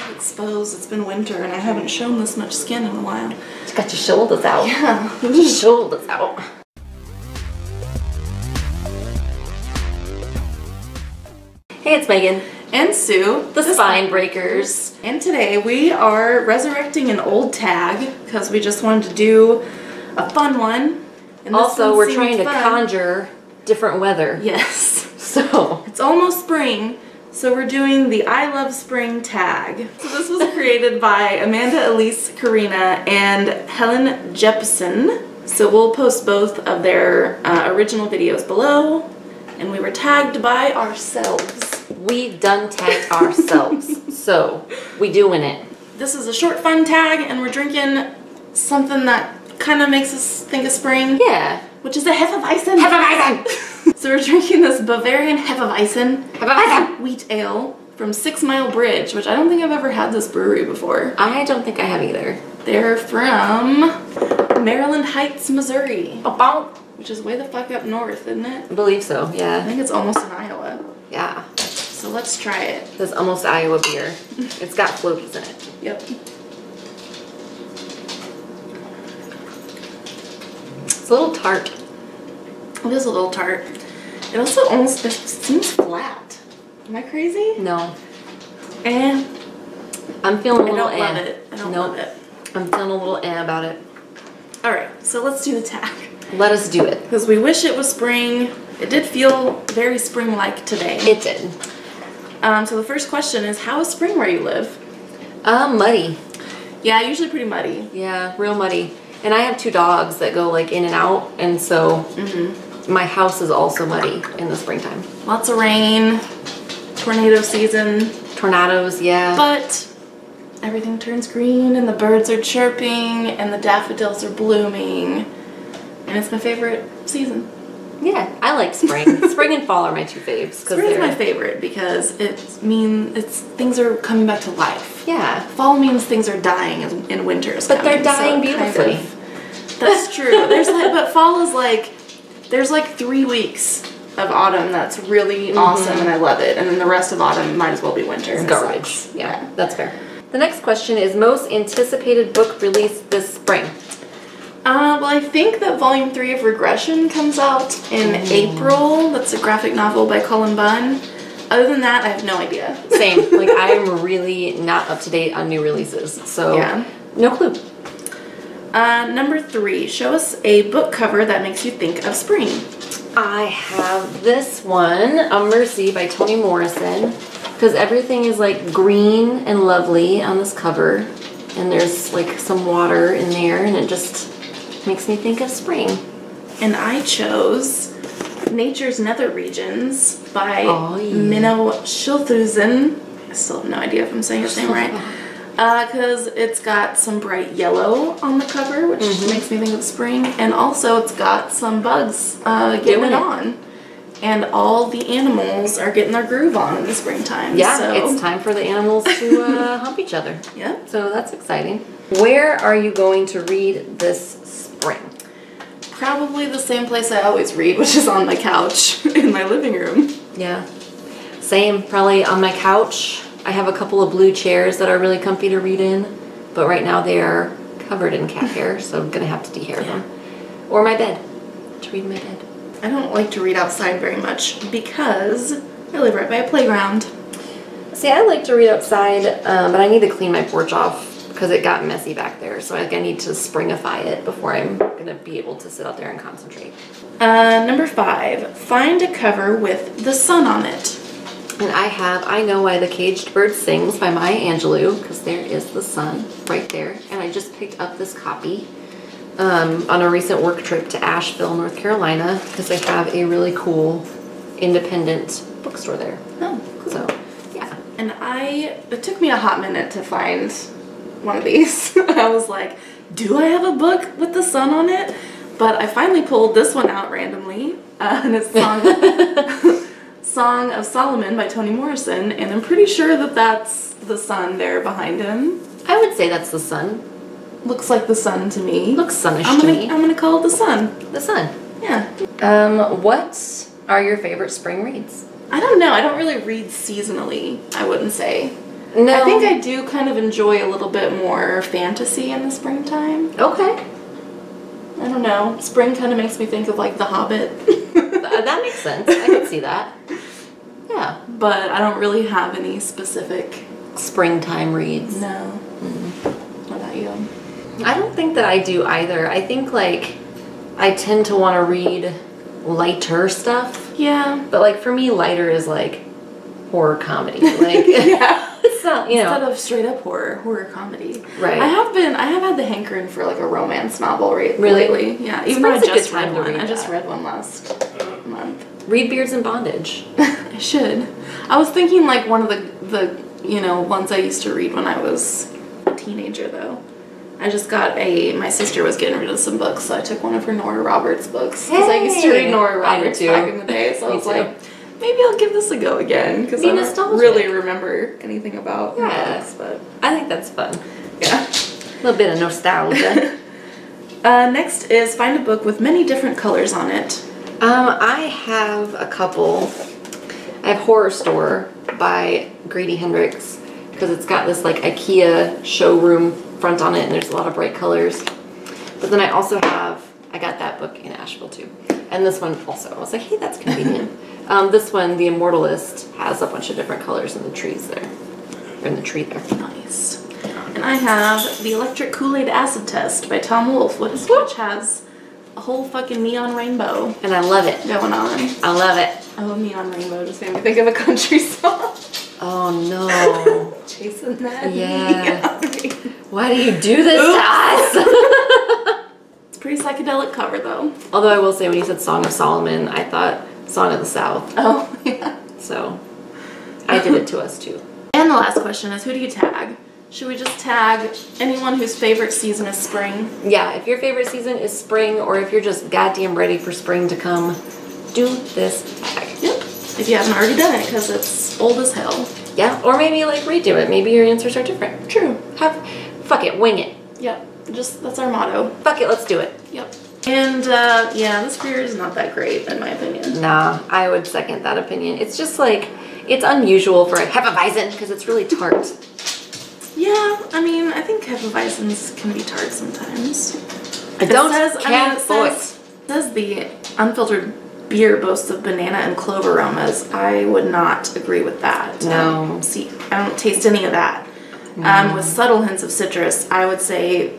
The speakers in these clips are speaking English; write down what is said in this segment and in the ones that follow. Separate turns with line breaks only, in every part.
exposed. It's been winter and I haven't shown this much skin in a while.
You got your shoulders out.
Yeah.
Shoulders out. Hey, it's Megan.
And Sue,
The Spine Breakers.
And today we are resurrecting an old tag because we just wanted to do a fun one. And
Also, we're trying to conjure different weather.
Yes.
So
it's almost spring, so we're doing the I Love Spring tag. So this was created by Amanda Elise Karina and Helen Jepson. So we'll post both of their original videos below. And we were tagged by ourselves.
We done tagged ourselves. So we doing it.
This is a short fun tag and we're drinking something that kind of makes us think of spring.
Yeah.
Which is a Hefeweizen.
Hefeweizen!
So we're drinking this Bavarian Hefeweizen.
Hefeweizen!
Wheat ale from 6 Mile Bridge, which I don't think I've ever had this brewery before.
I don't think I have either.
They're from Maryland Heights, Missouri.
About.
Which is way the fuck up north, isn't it?
I believe so, yeah.
I think it's almost in Iowa.
Yeah.
So let's try it.
This almost Iowa beer. It's got floaties in it.
Yep.
It's a little tart.
It is a little tart. It also almost seems flat. Am I crazy?
No.
Eh.
I'm feeling a little
I don't love it. I don't love it.
I'm feeling a little about it.
Alright, so let's do the tag.
Let us do it.
Because we wish it was spring. It did feel very spring-like today.
It did.
So the first question is, how is spring where you live?
Muddy.
Yeah, usually pretty muddy.
Yeah, real muddy. And I have 2 dogs that go like in and out, and so my house is also muddy in the springtime.
Lots of rain, tornado season.
Tornadoes, yeah.
But everything turns green and the birds are chirping and the daffodils are blooming. And it's my favorite season.
Yeah, I like spring. Spring and fall are my 2 faves.
Spring is my favorite because things are coming back to life.
Yeah.
Fall means things are dying and winter is
coming. But they're dying
so
beautifully.
That's true. But fall is like, there's like 3 weeks of autumn that's really awesome and I love it. And then the rest of autumn might as well be winter.
It's garbage. Yeah, that's fair. The next question is most anticipated book released this spring.
Well, I think that Volume 3 of Regression comes out in April. That's a graphic novel by Cullen Bunn. Other than that, I have no idea.
Same. Like, I am really not up to date on new releases, so
yeah.
No clue.
Number 3, show us a book cover that makes you think of spring.
I have this one, A Mercy by Toni Morrison, because everything is like green and lovely on this cover, and there's like some water in there, and it just makes me think of spring.
And I chose Nature's Nether Regions by
yeah.
Minnow Schulthusen. I still have no idea if I'm saying his name right. Because it's got some bright yellow on the cover, which makes me think of spring. And also it's got some bugs getting it on. And all the animals are getting their groove on in the springtime.
Yeah,
so
it's time for the animals to hump each other.
Yeah.
So that's exciting. Where are you going to read this spring?
Probably the same place I always read, which is on my couch in my living room.
Yeah. Same, probably on my couch. I have a couple of blue chairs that are really comfy to read in, but right now they are covered in cat hair, so I'm going to have to dehair them. Or my bed, to read in my bed.
I don't like to read outside very much because I live right by a playground.
See, I like to read outside, but I need to clean my porch off because it got messy back there, so I need to springify it before I'm going to be able to sit out there and concentrate.
Number 5, find a cover with the sun on it.
And I Know Why the Caged Bird Sings by Maya Angelou, because there is the sun right there. And I just picked up this copy on a recent work trip to Asheville, North Carolina, because they have a really cool independent bookstore there.
Oh, cool.
So, yeah.
And it took me a hot minute to find one of these. I was like, do I have a book with the sun on it? But I finally pulled this one out randomly, and it's Song of Solomon by Toni Morrison, and I'm pretty sure that that's the sun there behind him.
I would say that's the sun.
Looks like the sun to me.
Looks sunnish to me.
I'm gonna call it the sun.
The sun.
Yeah.
What are your favorite spring reads?
I don't know. I don't really read seasonally, I wouldn't say.
No.
I think I do kind of enjoy a little bit more fantasy in the springtime.
Okay.
I don't know. Spring kind of makes me think of like The Hobbit.
That makes sense. I can see that. Yeah.
But I don't really have any specific
Springtime reads.
No. What about you?
I don't think that I do either. I think like I tend to want to read lighter stuff.
Yeah.
But like for me, lighter is like horror comedy. Like
Yeah.
It's not, you know.
Instead of straight up horror comedy.
Right.
I have had the hankering for like a romance novel
Really?
lately. Yeah. Even though I
Spring's a
just
good time
read
to
one.
read
I just
that.
read one last month.
Read Beards in Bondage.
I should. I was thinking like one of the ones I used to read when I was a teenager though. I just got my sister was getting rid of some books, so I took one of her Nora Roberts books. Because I used to read Nora
I do
Roberts
too.
back in the day, so I was like, maybe I'll give this a go again. Because I don't
nostalgic.
really remember anything about books, but
I think that's fun.
yeah.
A little bit of nostalgia.
Next is find a book with many different colors on it.
I have a couple. I have Horror Store by Grady Hendrix because it's got this like IKEA showroom front on it and there's a lot of bright colors. But then I also have, I got that book in Asheville too. And this one also, I was like, hey, that's convenient. This one, The Immortalist, has a bunch of different colors in the trees there. Or in the tree there.
Nice. And I have The Electric Kool-Aid Acid Test by Tom Wolfe, which has a whole fucking neon rainbow
And I love it.
going on.
I love it.
Oh, neon rainbow just made me think of a country song.
Oh no.
Chasing that
Yeah.
neon rainbow.
Why do you do this to us?
It's a pretty psychedelic cover though.
Although I will say when you said Song of Solomon, I thought Song of the South.
Oh, yeah.
So I did it to us too.
And the last question is, who do you tag? Should we just tag anyone whose favorite season is spring?
Yeah, if your favorite season is spring or if you're just goddamn ready for spring to come, do this tag.
Yep. If you haven't already done it, because it's old as hell.
Yeah, or maybe like redo it. Maybe your answers are different.
True.
Fuck it, wing it.
Yep. Just, that's our motto.
Fuck it, let's do it.
Yep. And, yeah, this beer is not that great, in my opinion.
Nah, I would second that opinion. It's just like, it's unusual for a Hefeweizen because it's really tart.
Yeah, I mean, I think Hefeweizens can be tart sometimes.
It says
the unfiltered beer boasts of banana and clove aromas. I would not agree with that.
No.
See, I don't taste any of that. With subtle hints of citrus, I would say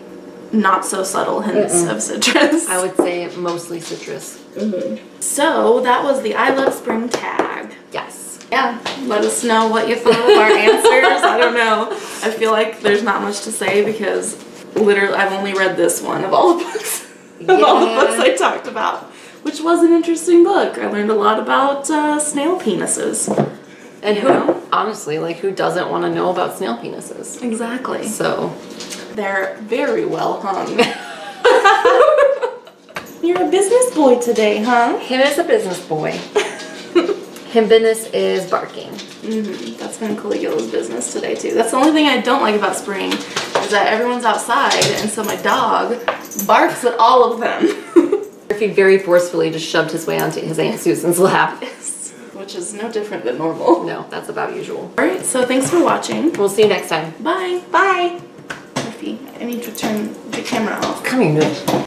not so subtle hints of citrus.
I would say mostly citrus.
So that was the I Love Spring tag.
Yes.
Yeah, let us know what you thought of our answers. I don't know. I feel like there's not much to say because literally I've only read this one of all the books. Of all the books I talked about, which was an interesting book. I learned a lot about snail penises.
And honestly, like who doesn't want to know about snail penises?
Exactly.
So
they're very well hung. You're a business boy today, huh?
him is a business boy. Him business is barking.
That's been Caligula's business today too. That's the only thing I don't like about spring is that everyone's outside and so my dog barks at all of them.
He very forcefully just shoved his way onto his Aunt Susan's lap.
Which is no different than normal.
No, that's about usual.
Alright, so thanks for watching.
We'll see you next time.
Bye.
Bye.
Murphy, I need to turn the camera off.
Come here, Nook.